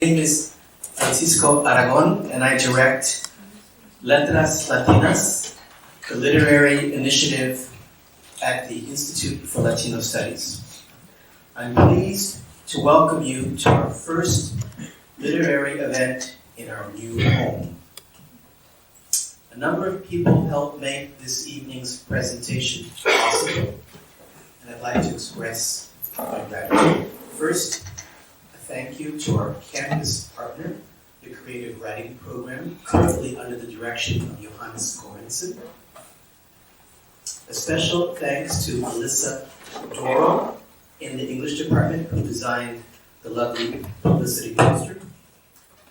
My name is Francisco Aragon, and I direct Letras Latinas, the literary initiative at the Institute for Latino Studies. I'm pleased to welcome you to our first literary event in our new home. A number of people helped make this evening's presentation possible, and I'd like to express my gratitude. First, thank you to our campus partner, the Creative Writing Program, currently under the direction of Johannes Gorensen. A special thanks to Alyssa Doro in the English department, who designed the lovely publicity poster.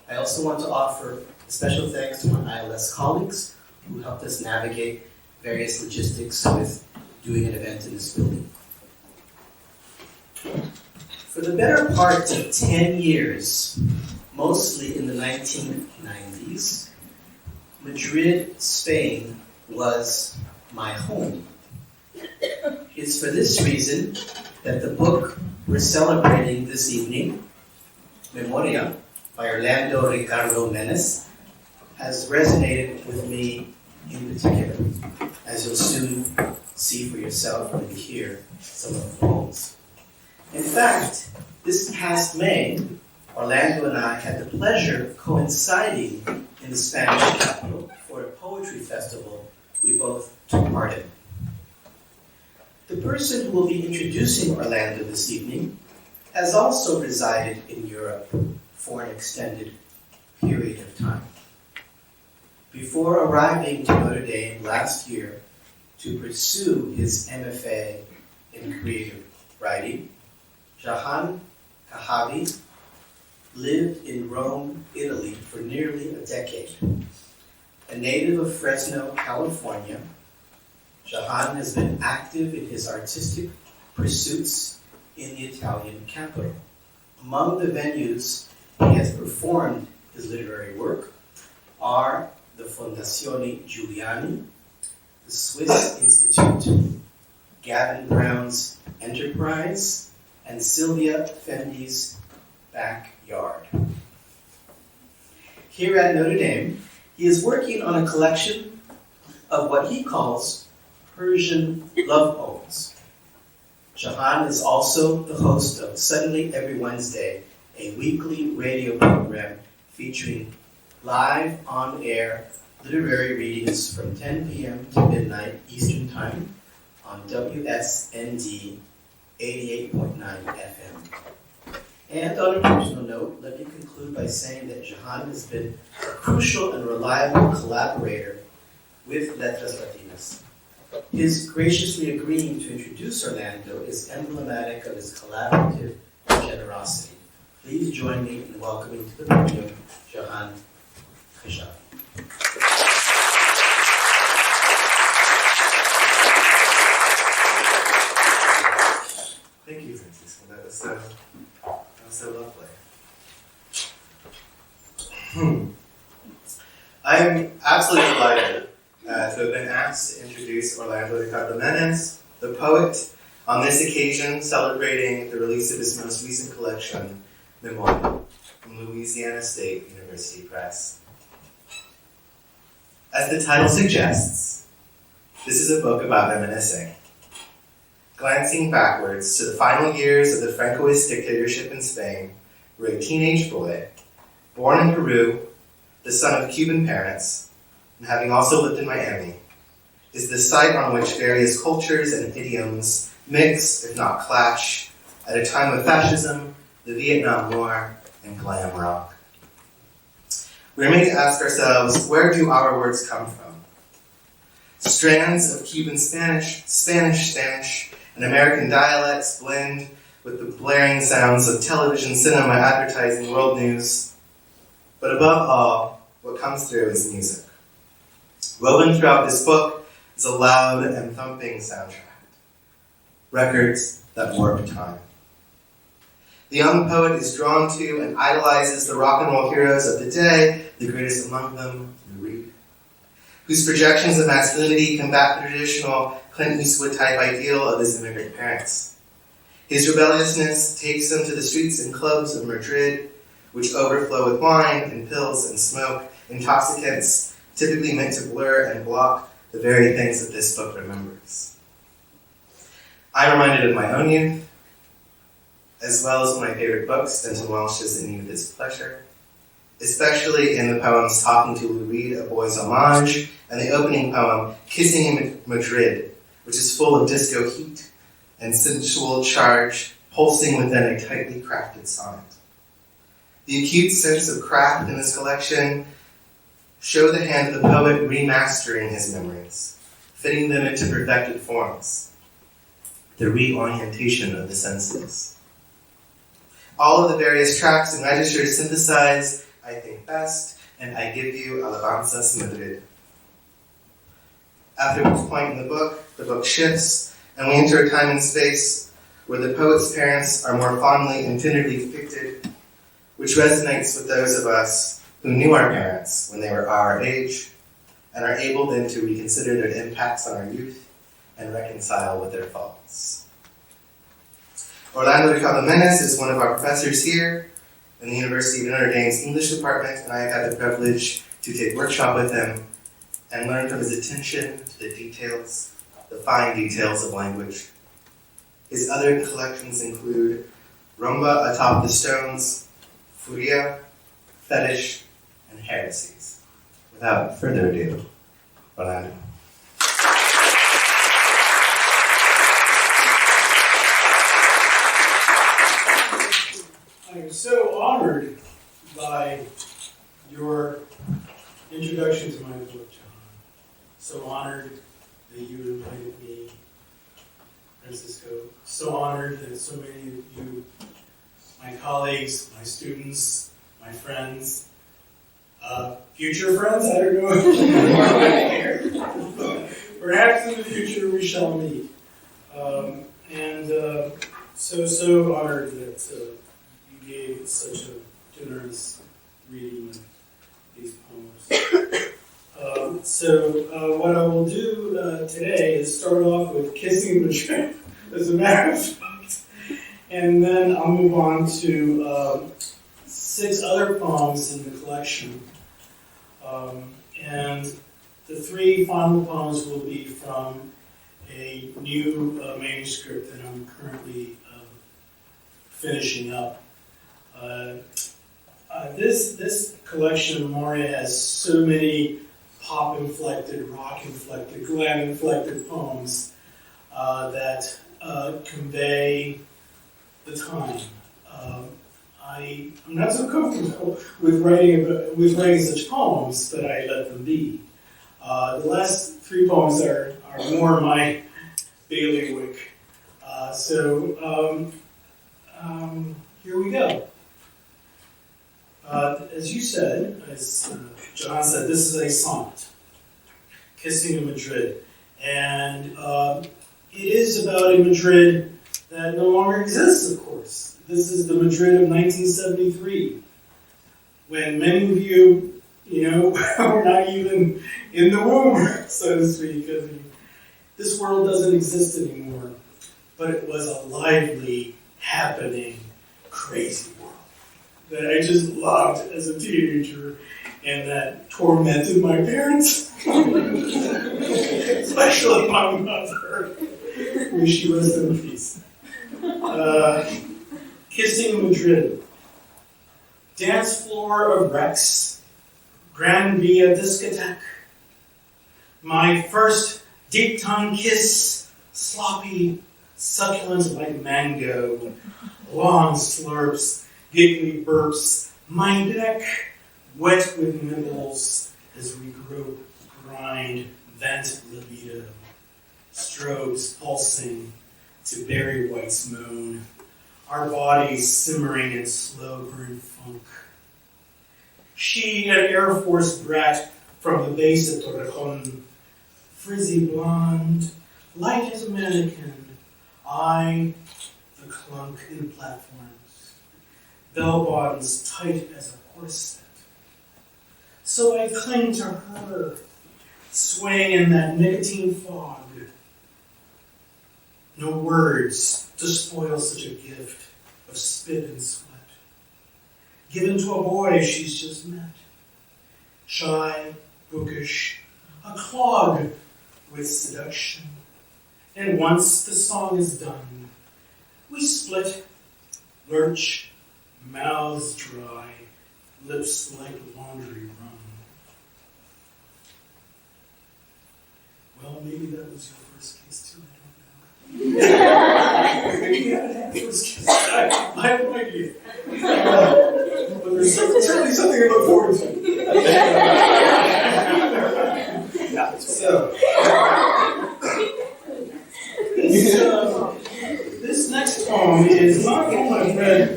I also want to offer a special thanks to my ILS colleagues who helped us navigate various logistics with doing an event in this building. For the better part of 10 years, mostly in the 1990s, Madrid, Spain was my home. It's for this reason that the book we're celebrating this evening, Memoria, by Orlando Ricardo Menes, has resonated with me in particular, as you'll soon see for yourself when you hear some of the poems. In fact, this past May, Orlando and I had the pleasure of coinciding in the Spanish capital for a poetry festival we both took part in. The person who will be introducing Orlando this evening has also resided in Europe for an extended period of time. Before arriving to Notre Dame last year to pursue his MFA in creative writing, Jahan Kahavi lived in Rome, Italy for nearly a decade. A native of Fresno, California, Jahan has been active in his artistic pursuits in the Italian capital. Among the venues he has performed his literary work are the Fondazione Giuliani, the Swiss Institute, Gavin Brown's Enterprise, and Sylvia Fendi's Backyard. Here at Notre Dame, he is working on a collection of what he calls Persian love poems. Jahan is also the host of Suddenly Every Wednesday, a weekly radio program featuring live on-air literary readings from 10 p.m. to midnight Eastern Time on WSND 88.9 FM. And on a personal note, let me conclude by saying that Jahan has been a crucial and reliable collaborator with Letras Latinas. His graciously agreeing to introduce Orlando is emblematic of his collaborative generosity. Please join me in welcoming to the podium Jahan Kahavi. Thank you, Francisco. That was so lovely. I'm absolutely delighted to have been asked to introduce Orlando Ricardo Menes, the poet, on this occasion celebrating the release of his most recent collection, Memoria, from Louisiana State University Press. As the title suggests, this is a book about reminiscing. Glancing backwards to the final years of the Francoist dictatorship in Spain, where a teenage boy, born in Peru, the son of Cuban parents, and having also lived in Miami, is the site on which various cultures and idioms mix, if not clash, at a time of fascism, the Vietnam War, and glam rock. We're made to ask ourselves, where do our words come from? Strands of Cuban Spanish, and American dialects blend with the blaring sounds of television, cinema, advertising, world news. But above all, what comes through is music. Woven throughout this book is a loud and thumping soundtrack. Records that warp time. The young poet is drawn to and idolizes the rock and roll heroes of the day, the greatest among them, Reed, whose projections of masculinity combat the traditional Clint Eastwood-type ideal of his immigrant parents. His rebelliousness takes him to the streets and clubs of Madrid, which overflow with wine and pills and smoke, intoxicants typically meant to blur and block the very things that this book remembers. I'm reminded of my own youth, as well as my favorite books, Denton Welsh's In Youth is Pleasure, especially in the poems Talking to Lou Reed, A Boy's Homage, and the opening poem, Kissing in Madrid, which is full of disco heat and sensual charge pulsing within a tightly crafted sonnet. The acute sense of craft in this collection show the hand of the poet remastering his memories, fitting them into perfected forms, the reorientation of the senses. All of the various tracks and registers synthesize I Think Best, and I Give You Alabanzas Madrid. After this point in the book shifts, and we enter a time and space where the poet's parents are more fondly and tenderly depicted, which resonates with those of us who knew our parents when they were our age, and are able then to reconsider their impacts on our youth and reconcile with their faults. Orlando Ricardo is one of our professors here in the University of Notre Dame's English department, and I have had the privilege to take workshop with him and learn from his attention to the details, the fine details of language. His other collections include Rumba Atop the Stones, Furia, Fetish, and Heresies. Without further ado, Orlando. I am so honored by your introduction to my book, John. So honored that you invited me, Francisco. So honored that so many of you, my colleagues, my students, my friends, future friends, I don't know. Perhaps in the future we shall meet. So honored that you gave such a generous reading of these poems. What I will do today is start off with Kissing the Trip, as a matter of fact, and then I'll move on to 6 other poems in the collection. And the 3 final poems will be from a new manuscript that I'm currently finishing up. This collection, Moria, has so many pop-inflected, rock-inflected, glam-inflected poems that convey the time. I'm not so comfortable with writing such poems, but I let them be. The last 3 poems are more my bailiwick. Here we go. As you said, as John said, this is a sonnet, Kissing in Madrid. And it is about a Madrid that no longer exists, of course. This is the Madrid of 1973, when many of you, were not even in the womb, so to speak. This world doesn't exist anymore, but it was a lively, happening, crazy world that I just loved as a teenager and that tormented my parents, especially my mother. May she rest in peace. Kissing Madrid. Dance floor of Rex. Grand Via discotheque. My first deep tongue kiss. Sloppy, succulent like mango. Long slurps, giggly burps. My neck wet with nibbles as we grope, grind, vent libido. Strobes pulsing to Barry White's moan. Our bodies simmering in slow burn funk. She, an Air Force brat from the base of Torrejon, frizzy blonde, light as a mannequin, I, the clunk in platforms, bell bottoms tight as a corset. So I cling to her, swaying in that nicotine fog. No words to spoil such a gift of spit and sweat. given to a boy she's just met. Shy, bookish, a clog with seduction. And once the song is done, we split, lurch, mouths dry, lips like laundry run. Well, maybe that was your first kiss too, I don't know. Maybe you haven't had first kiss. I have no idea. But there's certainly something to look forward to. So, this next poem is not a poem I've read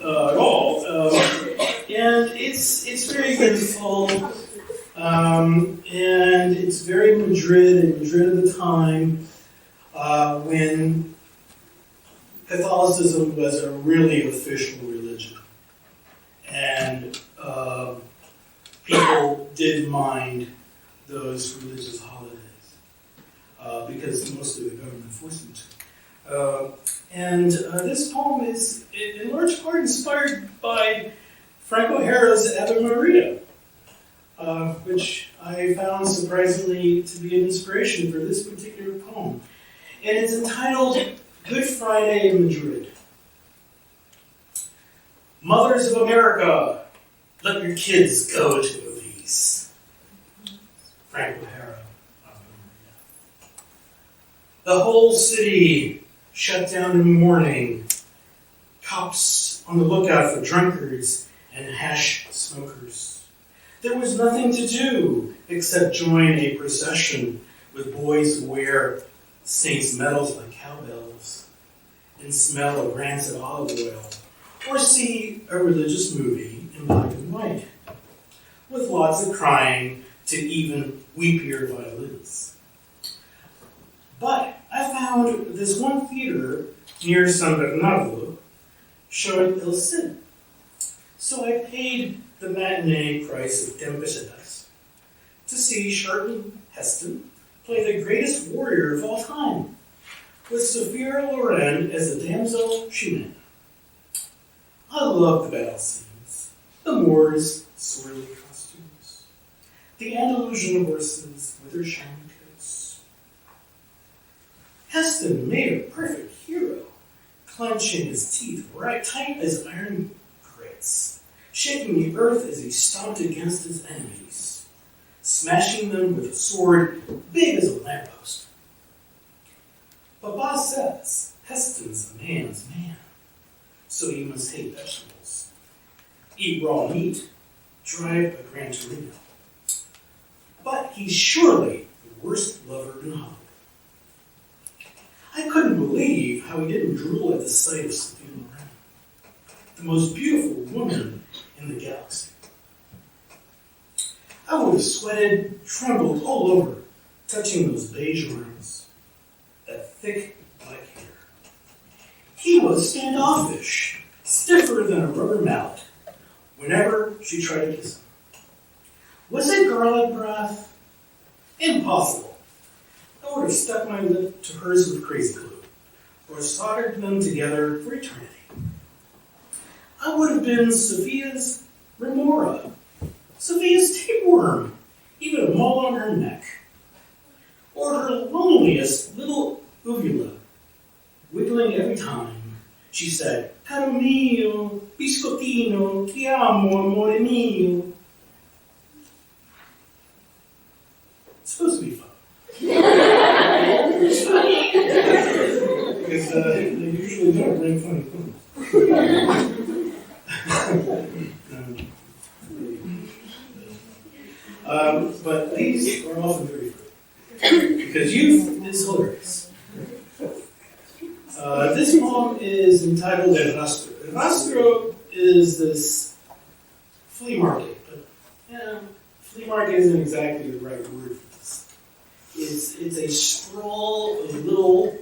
at all, and it's very beautiful, and it's very Madrid of the time, when Catholicism was a really official religion, and people did mind those religious holidays, because mostly the government forced them to. And this poem is in large part inspired by Frank O'Hara's Ave Maria, which I found surprisingly to be an inspiration for this particular poem. And it's entitled Good Friday in Madrid. Mothers of America, let your kids go to movies. Frank O'Hara, Ave Maria. The whole city shut down in mourning. Cops on the lookout for drunkards and hash smokers. There was nothing to do except join a procession with boys who wear saints' medals like cowbells and smell of rancid olive oil, or see a religious movie in black and white, with lots of crying to even weepier violins. But I found this one theater near San Bernardo showing El Cid. So I paid the matinee price of 10 pesetas to see Charlton Heston play the greatest warrior of all time, with Sophia Loren as the damsel Chimene. I love the battle scenes, the Moors' swirly costumes, the Andalusian horses with their shiny coats. Heston made a perfect hero, clenching his teeth right tight as iron grates, shaking the earth as he stomped against his enemies, smashing them with a sword big as a lamppost. But Boss says Heston's a man's man, so he must hate vegetables, eat raw meat, drive a Gran Torino. But he's surely the worst lover in Hollywood. I couldn't believe how he didn't drool at the sight of Sophia Loren, the most beautiful woman in the galaxy. I would have sweated, trembled all over, touching those beige arms, that thick black hair. He was standoffish, stiffer than a rubber mallet, whenever she tried to kiss him. Was it garlic breath? Impossible. I would have stuck my lip to hers with crazy glue, or soldered them together for eternity. I would have been Sophia's remora, Sophia's tapeworm, even a mole on her neck, or her loneliest little uvula, wiggling every time she said, "Caro mio, biscottino, ti amo, amore mio." It's supposed to be fun. Because they usually don't bring funny things. But these are often very good. Because youth is hilarious. This poem is entitled El Rastro. El Rastro is this flea market, but flea market isn't exactly the right word for this. It's a sprawl of little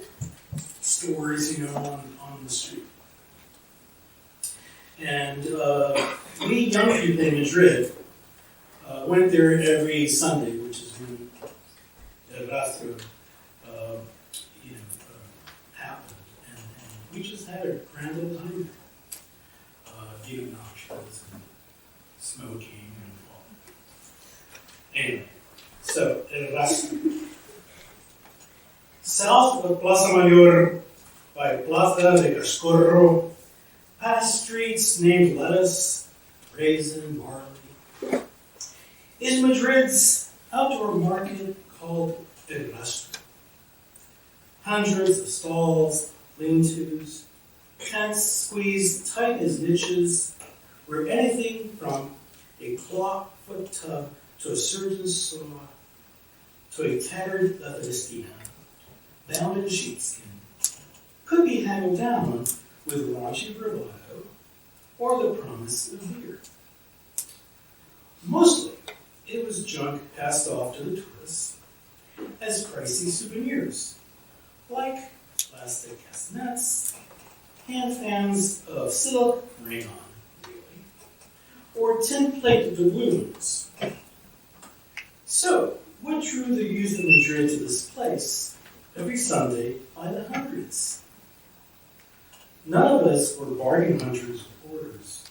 stores, on the street. And we young people in Madrid went there every Sunday, which is when El Rastro happened. And we just had a grand old time there. Gina Nash was smoking and all. Anyway, so El Rastro. South of Plaza Mayor by Plaza de Cascorro, past streets named lettuce, raisin, barley, is Madrid's outdoor market called El Rastro. Hundreds of stalls, lean-tos, tents squeezed tight as niches, where anything from a clawfoot tub to a surgeon's saw to a tattered leatheristina, bound in sheepskin, could be haggled down with raunchy bravado or the promise of beer. Mostly, it was junk passed off to the tourists as pricey souvenirs, like plastic castanets, hand fans of silk rayon, really, or tin plate doubloons. So, what drew the youth of Madrid to this place every Sunday by the hundreds? None of us were bargain hunters or hoarders.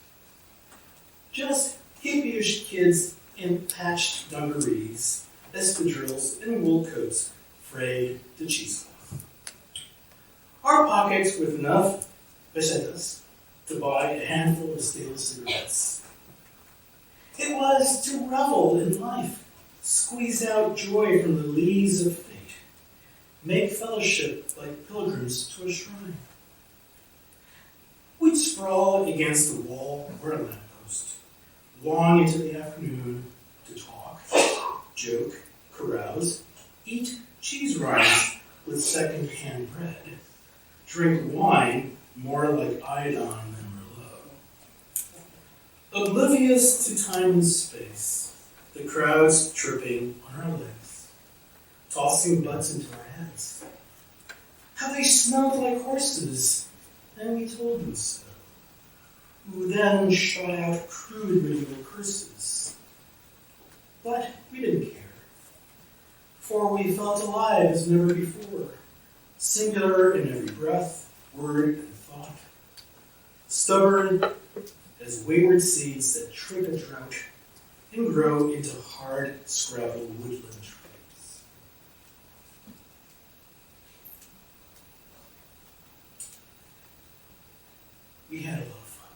Just hippie-ish kids in patched dungarees, espadrilles, and wool coats frayed to cheesecloth. Our pockets with enough pesetas to buy a handful of stale cigarettes. It was to revel in life, squeeze out joy from the lees of fate, make fellowship like pilgrims to a shrine. We'd sprawl against a wall or a lamppost, long into the afternoon, to talk, joke, carouse, eat cheese rinds with second-hand bread, drink wine more like iodine than Merlot. Oblivious to time and space, the crowds tripping on our legs, tossing butts into our heads. How they smelled like horses, and we told them so, who then shot out crude medieval curses. But we didn't care, for we felt alive as never before, singular in every breath, word, and thought, stubborn as wayward seeds that trip a drought and grow into hard, scrabble woodland trees. We had a lot of fun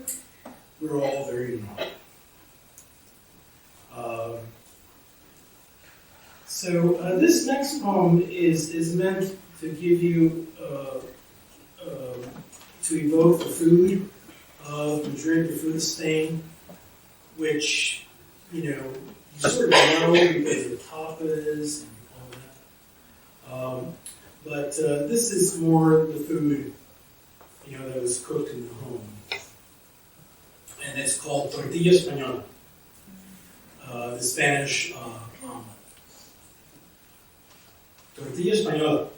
there. We were all very naughty. So this next poem is meant to give you, to evoke the food of Madrid, the food of Spain, which, you sort of know because of tapas and all that. But this is more the food, that was cooked in the home. And it's called tortilla española, the Spanish omelet. Tortilla española.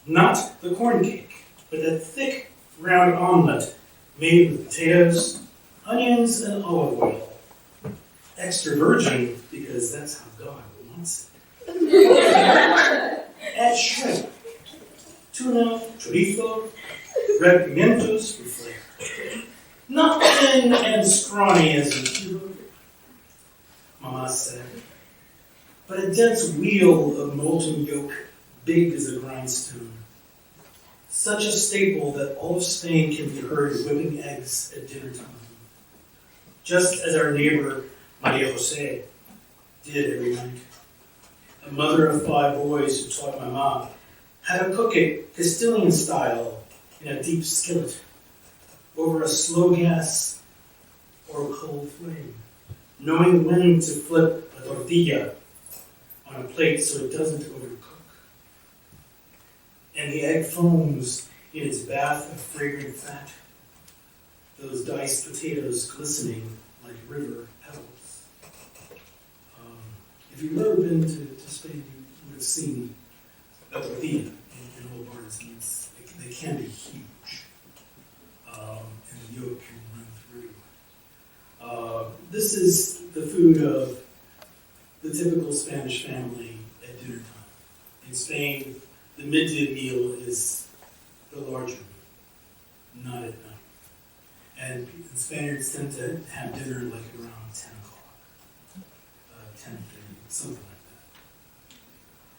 Not the corn cake, but that thick, round omelet made with potatoes, onions, and olive oil. Extra virgin, because that's how God wants it. Add shrimp, tuna, chorizo, red pimientos for flavor. Not thin and scrawny as in Cuba, Mama said, but a dense wheel of molten yolk, big as a grindstone. Such a staple that all of Spain can be heard whipping eggs at dinner time. Just as our neighbor, Maria Jose, did every night. A mother of 5 boys who taught my mom how to cook it Castilian style in a deep skillet, over a slow gas or a cold flame, knowing when to flip a tortilla on a plate so it doesn't overcook. And the egg foams in its bath of fragrant fat, those diced potatoes glistening like river pebbles. If you've ever been to Spain, you would have seen a tortilla in old bars. They can be huge, and the yolk can run through. This is the food of the typical Spanish family at dinner time. In Spain, the midday meal is the larger meal, not at night. And Spaniards tend to have dinner like around 10 o'clock, 10:30, something like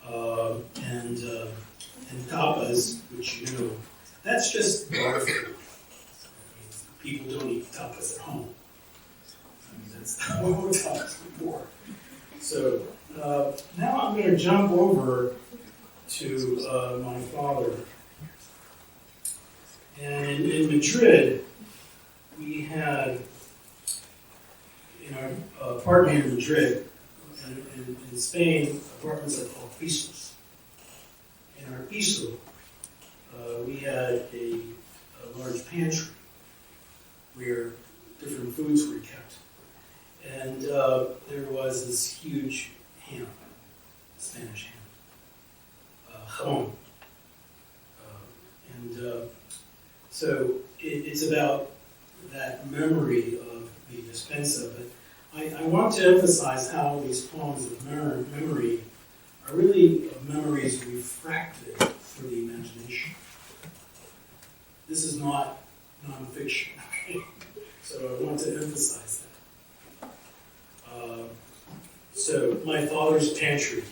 that. And tapas, which you know, that's just bar food. People don't eat tapas at home. I mean, that's not what tapas are for. So now I'm going to jump over to my father. And in Madrid, we had, in our apartment in Madrid, and in Spain, apartments are called pisos. In our piso, we had a large pantry where different foods were kept. And there was this huge ham, Spanish ham, jamón. So it's about that memory of the despensa, but I want to emphasize how these poems of memory are really memories refracted through the imagination. This is not nonfiction, okay? So I want to emphasize that. So my father's pantry.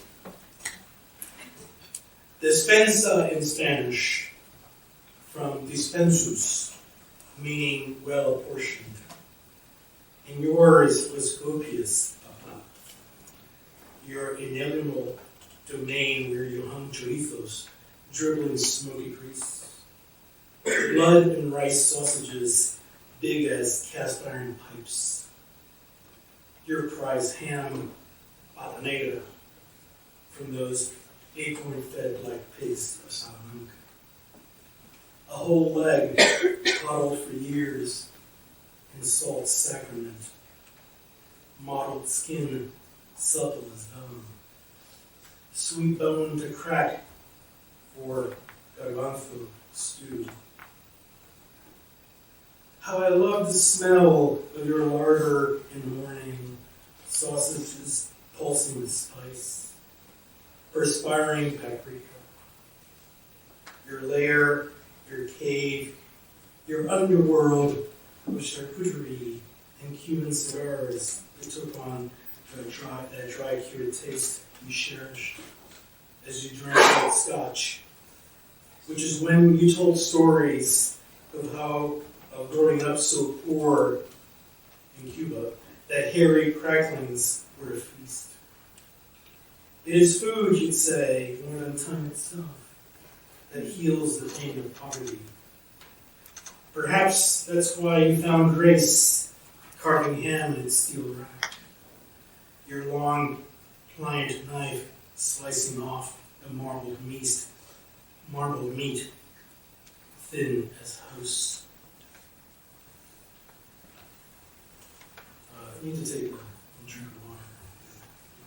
Despensa in Spanish, from dispensus, meaning well apportioned. And yours was copious, Papa. Your inalienable domain where you hung chorizos, dribbling smoky grease. Blood and rice sausages, big as cast iron pipes. Your prize ham, patanera, from those acorn-fed black pigs of Salamanca. A whole leg, coddled for years in salt's sacrament. Mottled skin, supple as bone. Sweet bone to crack for garbanzo stew. How I love the smell of your larder in the morning, sausages pulsing with spice, perspiring paprika. Your lair, your cave, your underworld with charcuterie and Cuban cigars that took on that dry cured taste you cherished as you drank that scotch, which is when you told stories of growing up so poor in Cuba that hairy cracklings were a feast. It is food, you'd say, more than time itself, that heals the pain of poverty. Perhaps that's why you found grace carving ham in its steel rack. Your long, pliant knife slicing off the marbled meat, thin as house. I need to take a drink of water.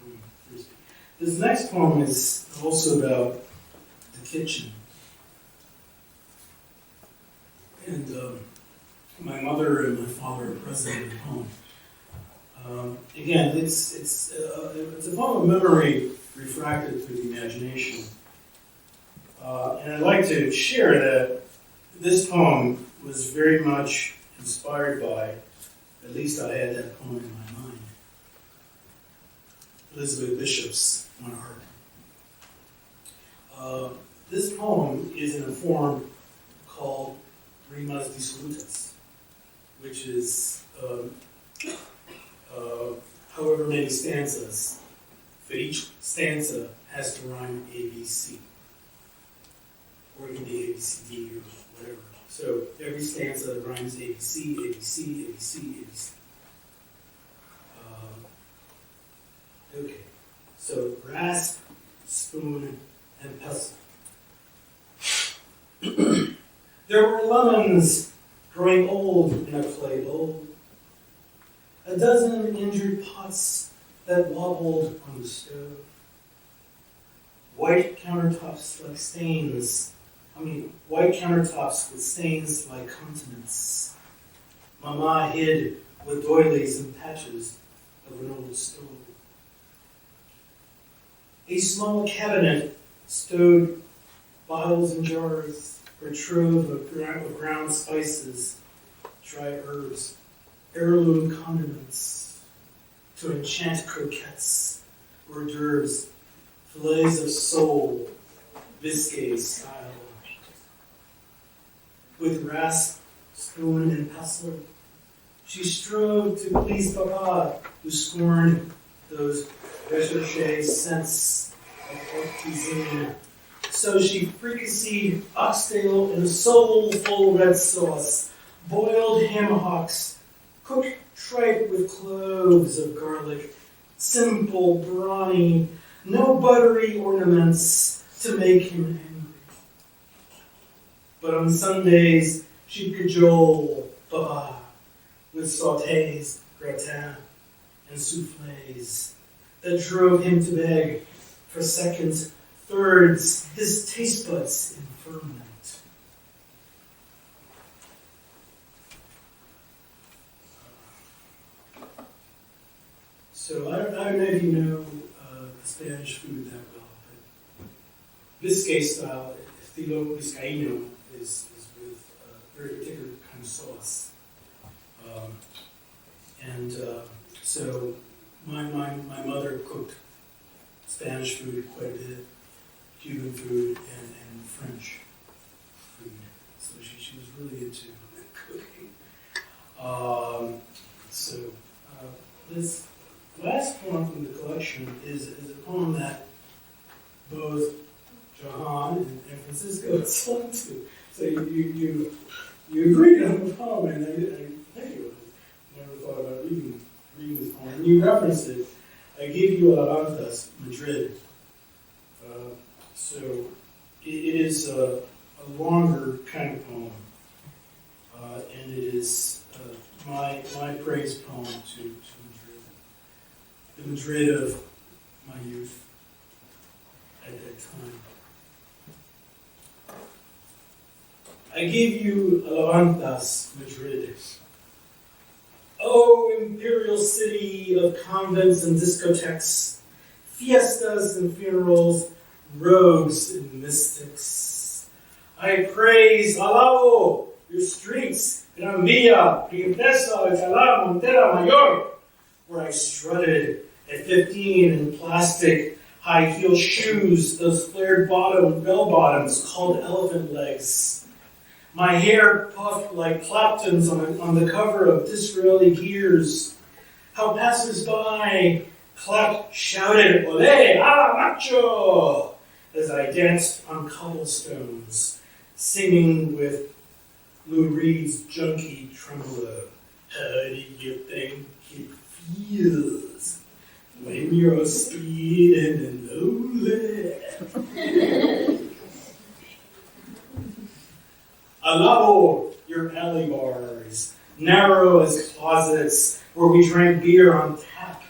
I'm thirsty. This next poem is also about the kitchen. And my mother and my father are present at home. Again, it's a poem of memory refracted through the imagination. And I'd like to share that this poem was very much inspired by, at least I had that poem in my mind, Elizabeth Bishop's One Heart. This poem is in a form called Rimas Disolutas, which is however many stanzas. For each stanza has to rhyme ABC, or it can be ABCD or whatever. So every stanza rhymes ABC, ABC, ABC, ABC. Okay, so rasp, spoon, and pestle. There were lemons growing old in a clay bowl. A dozen injured pots that wobbled on the stove. White countertops with stains like continents. Mama hid with doilies and patches of an old stove. A small cabinet stowed bottles and jars, or trove of ground spices, dry herbs, heirloom condiments, to enchant croquettes, hors d'oeuvres, fillets of sole, Biscay style. With rasp, spoon, and pestle, she strove to please Papa, who scorned those recherche scents of haute cuisine. So she fricasseed oxtail in a soulful red sauce, boiled ham hocks, cooked tripe with cloves of garlic, simple, brawny, no buttery ornaments to make him angry. But on Sundays, she'd cajole Papa with sautés, gratins, and soufflés that drove him to beg for seconds, thirds, his taste buds in ferment. So I don't know if you know the Spanish food that well, but Biscay style, estilo Vizcaíno, is with a very particular kind of sauce. So my mother cooked Spanish food quite a bit, Cuban food, and French food. So she was really into cooking. This last poem from the collection is a poem that both Johan and Francisco sung to. So you agreed on the poem, and I thank you. I never thought about reading this poem. And you referenced it. I gave you Alabanzas, Madrid. So it is a longer kind of poem, and it is my praise poem to Madrid. The Madrid of my youth at that time. I give you Alabanzas, Madrid. Oh, imperial city of convents and discotheques, fiestas and funerals, rogues and mystics. I praise, alabo, your streets, Gran Via, Princesa, Alcalá, Montera Mayor, where I strutted at 15 in plastic high-heel shoes, those flared bell-bottoms called elephant legs. My hair puffed like Clapton's on the cover of Disraeli Gears. How passers-by shouted, "Olé, ala macho!" as I danced on cobblestones, singing with Lou Reed's junkie tremolo. How do you think it feels when you're speeding in Olé? Alabo your alley bars, narrow as closets where we drank beer on tap,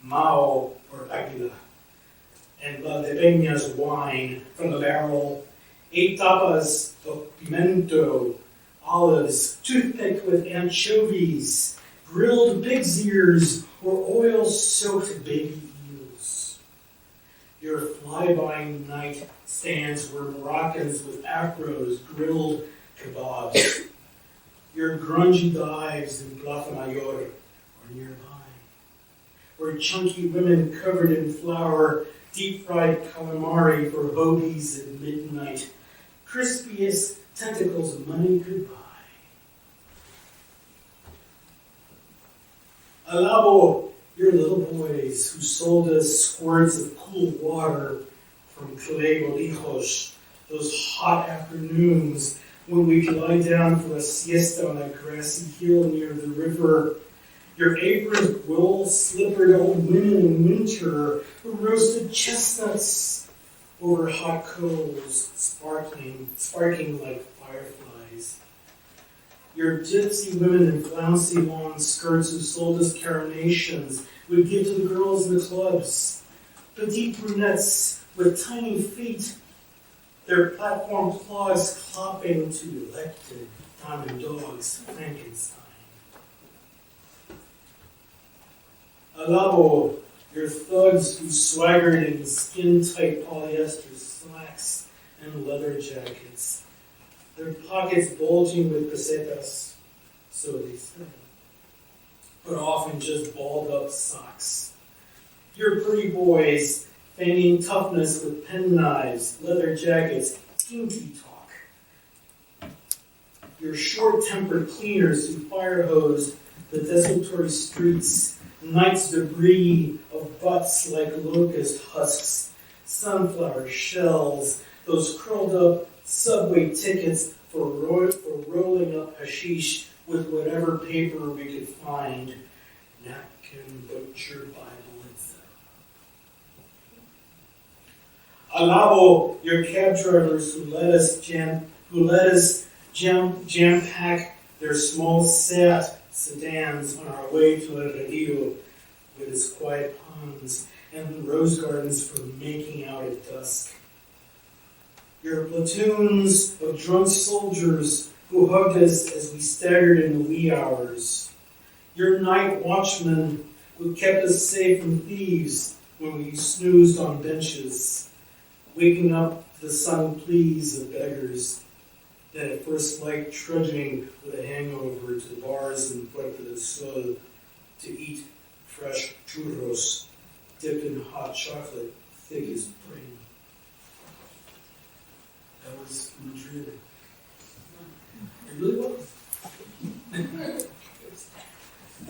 Mao or Aguila, and La de Peña's wine from the barrel, 8 tapas of pimento, olives, toothpick with anchovies, grilled pig's ears, or oil-soaked baby eels. Your fly-by-night stands were Moroccans with afros, grilled kebabs. Your grungy dives in Plaza Mayor or nearby, where chunky women covered in flour, deep-fried calamari for bogies at midnight, crispiest tentacles money could buy. Alabo your little boys who sold us squirts of cool water from clay bolijos, those hot afternoons when we could lie down for a siesta on a grassy hill near the river. Your aprons wool-slippered old women in winter who roasted chestnuts over hot coals, sparking like fireflies. Your gypsy women in flouncy long skirts who sold us carnations would give to the girls in the clubs. Petite brunettes with tiny feet, their platform claws clopping to elected diamond dogs, Frankenstein. Alabo, your thugs who swaggered in skin-tight polyester slacks and leather jackets, their pockets bulging with pesetas, so they say, but often just balled up socks. Your pretty boys feigning toughness with penknives, leather jackets, kinky talk. Your short-tempered cleaners who fire hose the desultory streets, night's debris of butts like locust husks, sunflower shells, those curled up subway tickets for rolling up hashish with whatever paper we could find, napkin, butcher, Bible, etc. Alabo your cab drivers who let us jam pack their small sedans on our way to El Rio with its quiet ponds and rose gardens for making out at dusk. Your platoons of drunk soldiers who hugged us as we staggered in the wee hours. Your night watchmen who kept us safe from thieves when we snoozed on benches, waking up the sung pleas of beggars that at first light trudging with a hangover to bars in Puerto del Sol to eat fresh churros dipped in hot chocolate thick as brain. That was Madrid. It really was. I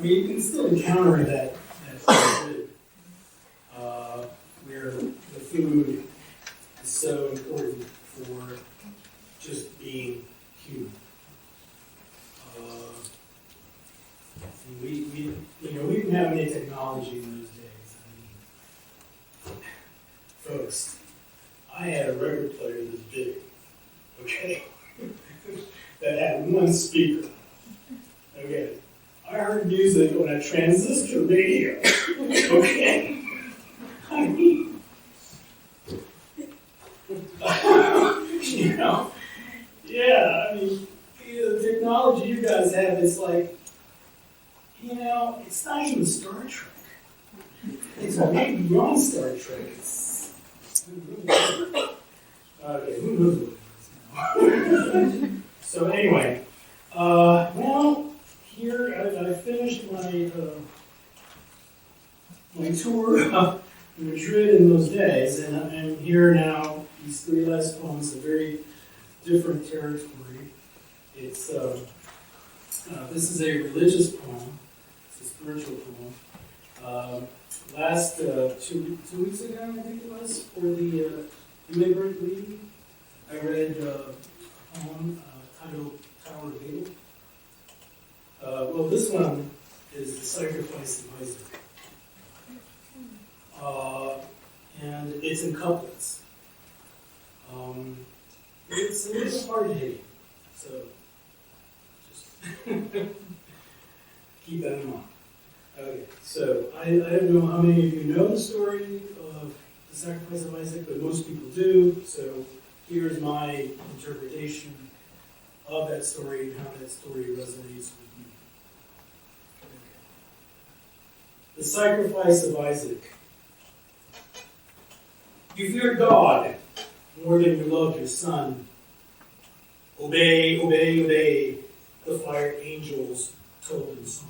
mean, you can still encounter that Madrid, where the food is so important for just being human. We didn't have any technology in those days. I mean, folks, I had a record player this big, okay, that had one speaker. Okay, I heard music on a transistor radio. Okay, I mean, yeah, I mean, the technology you guys have is like, it's not even Star Trek. It's way beyond Star Trek. Okay, who knows what it is now? So anyway, here I finished my tour of Madrid in those days, and I'm here now. These three last poems, a very different territory. It's this is a religious poem. It's a spiritual poem. Last 2 weeks ago, I think it was, for the immigrant league, I read a poem titled Tower of Babel. Well, this one is the sacrifice of Isaac. And it's in couplets. It's a little hard-hitting, so just keep that in mind. Okay, so I don't know how many of you know the story of the sacrifice of Isaac, but most people do. So here's my interpretation of that story and how that story resonates with me. Okay. The sacrifice of Isaac. You fear God more than you love your son. Obey, obey, obey, the fire angels told in song.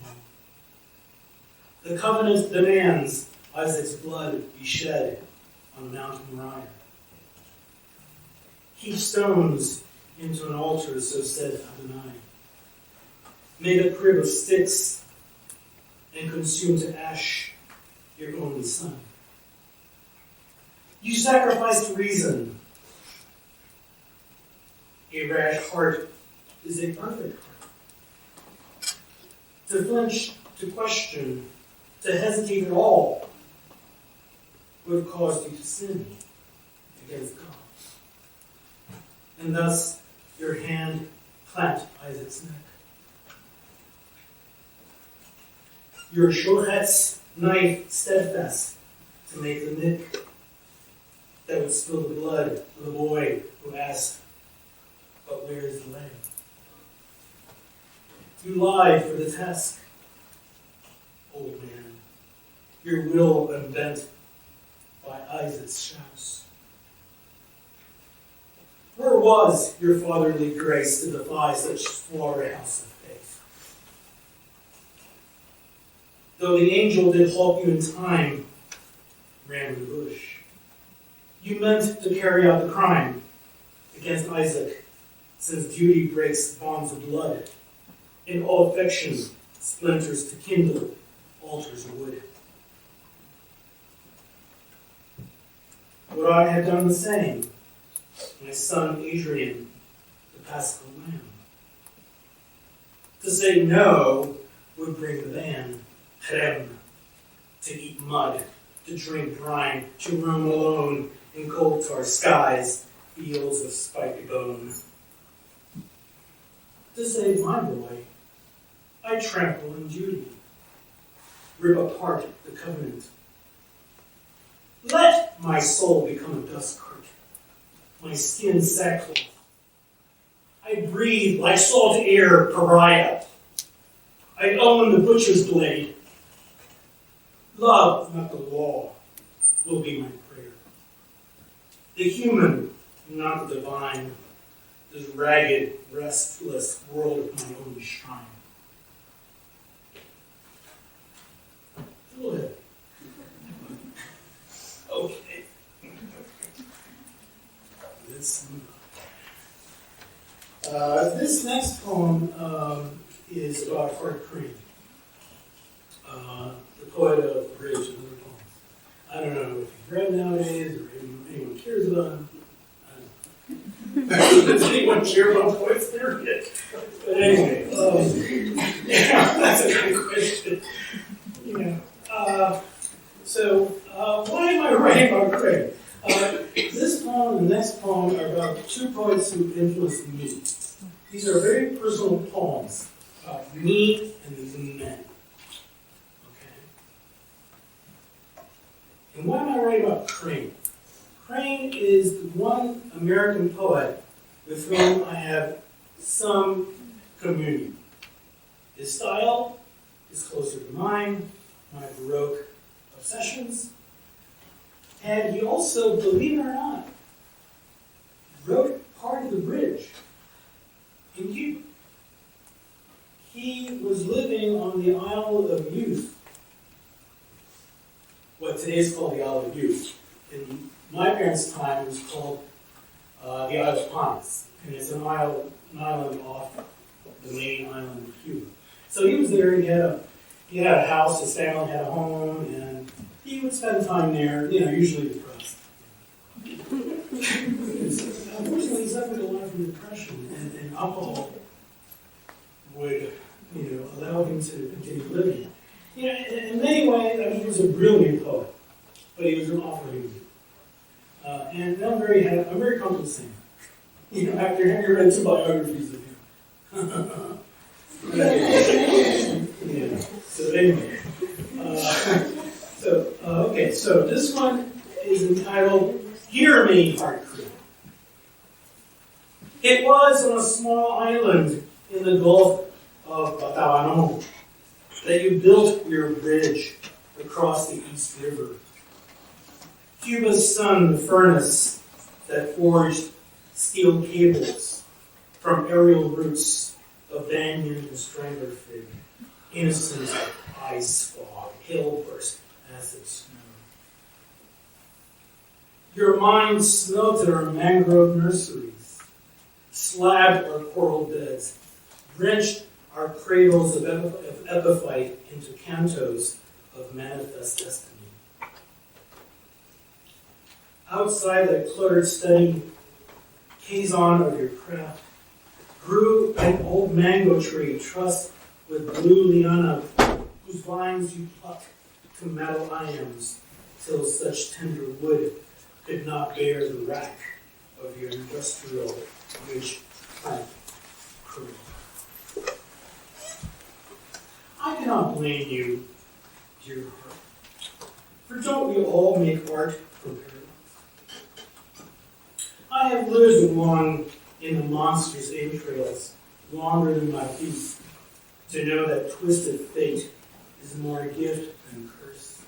The covenant demands Isaac's blood be shed on Mount Moriah. Heap stones into an altar, so said Adonai. Made a crib of sticks and consume to ash your only son. You sacrificed reason. A rash heart is a perfect heart. To flinch, to question, to hesitate at all would have caused you to sin against God. And thus, your hand clamped Isaac's neck. Your shochet's knife steadfast to make the nick that would spill the blood of the boy who asked, but where is the lamb? You lied for the task, old man, your will unbent by Isaac's shouts. Where was your fatherly grace to defy such slaughterhouse of faith? Though the angel did halt you in time, ran in the bush. You meant to carry out the crime against Isaac, since duty breaks bonds of blood, and all affection splinters to kindle altars of wood. Would I had done the same, my son Adrian, the Paschal Lamb? To say no would bring the ban, Hrem, to eat mud, to drink brine, to roam alone in cold tar skies, fields of spiky bone. To save my boy, I trample in duty, rip apart the covenant. Let my soul become a dust cart, my skin sackcloth. I breathe like salt air pariah. I own the butcher's blade. Love, not the law, will be my prayer. The human, not the divine, this ragged, restless world of my own shrine. Go ahead. Okay. This next poem is about Hart Crane, the poet of Bridge and other poems. I don't know if you've read nowadays or anyone cares about him. Does anyone care about poets? Period. But anyway, yeah, that's a good question. Why am I writing about Craig? This poem and the next poem are about two poets who influenced me. These are very personal poems about me and these men. Okay? And why am I writing about Crane? Crane is the one American poet with whom I have some community. His style is closer to mine, my Baroque obsessions. And he also, believe it or not, wrote part of the bridge in Cuba. He was living on the Isle of Youth, what today is called the Isle of Youth. In my parents' time, it was called the Isle of Ponce, and it's an island off the main island of Cuba. So he was there. He had a house. His family had a home, and he would spend time there. Usually depressed. Unfortunately, he suffered a lot from depression, and alcohol would, allow him to continue living. In many ways, he was a brilliant poet, but he was an awful human. And I'm very comfortable saying that. After having read two biographies of him. So anyway. So this one is entitled, Hear Me, Hart Crane. It was on a small island in the Gulf of Batabanó that you built your bridge across the East River. Cuba's sun, the furnace that forged steel cables from aerial roots of banyan and strangler fig, innocent ice fog, hail burst, acid snow. Your mind smelted our mangrove nurseries, slabbed our coral beds, drenched our cradles of epiphyte into cantos of manifest destiny. Outside that cluttered study, Kazon of your craft, grew an old mango tree trussed with blue liana, whose vines you plucked to metal iams, till such tender wood could not bear the rack of your industrial ridge plant crew. I cannot blame you, dear heart, for don't we all make art from paradox? I have lived along in the monstrous entrails longer than my feet to know that twisted fate is more a gift than curse.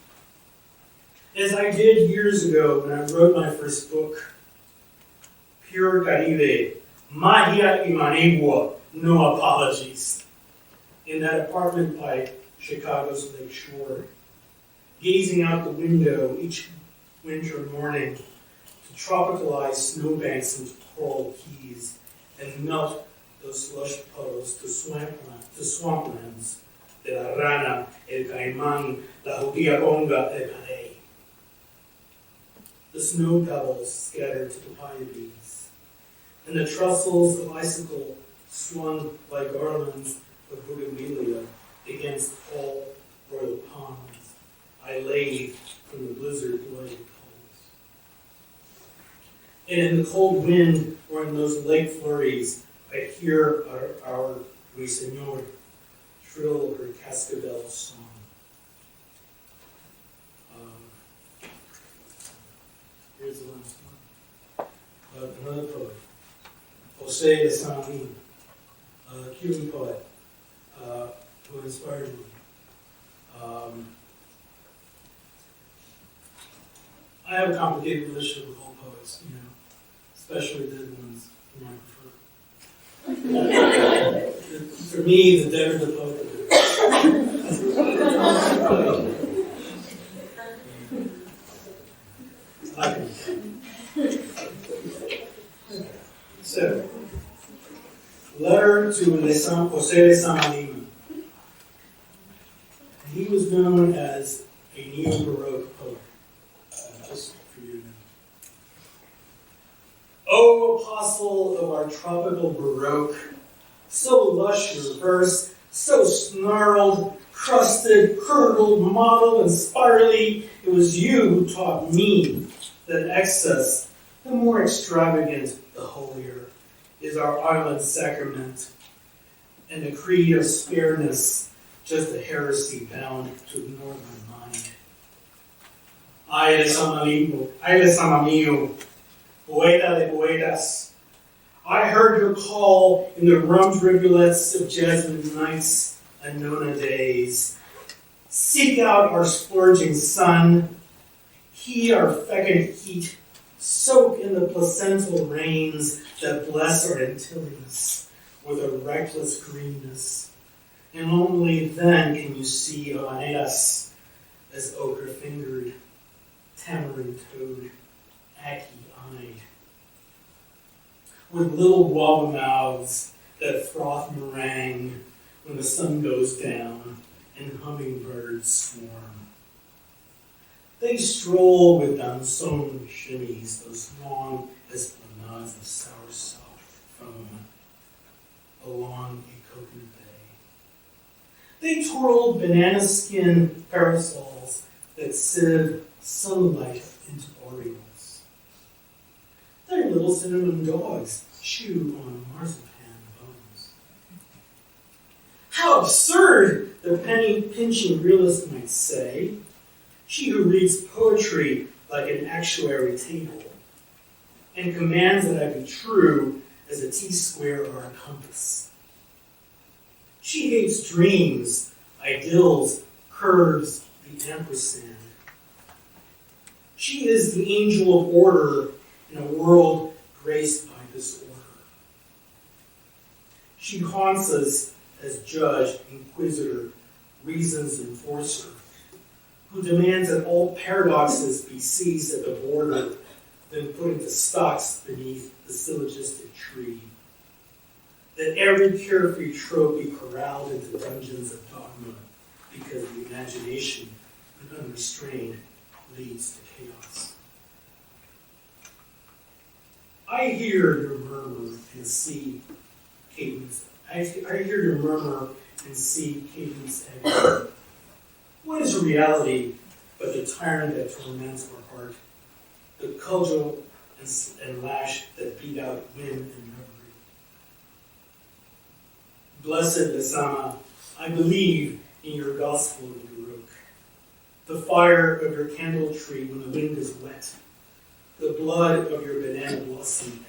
As I did years ago when I wrote my first book, Pure Caribe, Magia y Manigua, No Apologies, in that apartment by Chicago's lake shore, gazing out the window each winter morning to tropicalize snowbanks into coral keys and melt those slush puddles to swamplands, de la rana, el caimán, la judía bonga, el carey. The snow pebbles scattered to the Pleiades, and the trussels of icicle swung like garlands of bougainvillea against tall royal palms I laid from the blizzard-blooded poles. And in the cold wind or in those lake flurries, I'd hear our Ruiseñor trill her cascabel song. Here's the last one. Another poet, Jose de San Lima, a Cuban poet who inspired me. I have a complicated relationship with all poets, especially dead ones whom I prefer. For me, the deader the poet, the better. So, letter to Jose de San Lima. He was known as a neo-Baroque poet. Just for you to know. O apostle of our tropical Baroque, so lush your verse, so snarled, crusted, curdled, mottled, and spirally, it was you who taught me that excess, the more extravagant, the holier, is our island sacrament, and the creed of spareness, just a heresy bound to ignore my mind. Ay de Samamio, poeta de poetas. I heard your call in the rummed rivulets of jasmine nights and nona days. Seek out our splurging sun, heed our fecund heat, soak in the placental rains that bless our Antilles with a reckless greenness. And only then can you see Habaneras as ochre-fingered, tamarind-toed, ackee-eyed, with little guava mouths that froth meringue when the sun goes down and hummingbirds swarm. They stroll with danzón shimmies, those long esplanades of soursop foam along a coconut bay. They twirl banana skin parasols that sieve sunlight into aureoles. Their little cinnamon dogs chew on marzipan bones. How absurd, the penny-pinching realist might say, she who reads poetry like an actuary table and commands that I be true as a T-square or a compass. She hates dreams, ideals, curves, the ampersand. She is the angel of order in a world graced by disorder. She haunts us as judge, inquisitor, reason's enforcer, who demands that all paradoxes be seized at the border, then put into stocks beneath the syllogistic tree. That every carefree trope be corralled into dungeons of dogma, because the imagination, when unrestrained, leads to chaos. I hear your murmur and see cadence. I hear your murmur and see cadence echo. What is reality but the tyrant that torments our heart, the cudgel and lash that beat out wind and reverie? Blessed Lesama, I believe in your gospel of the Baroque, the fire of your candle tree when the wind is wet, the blood of your banana blossom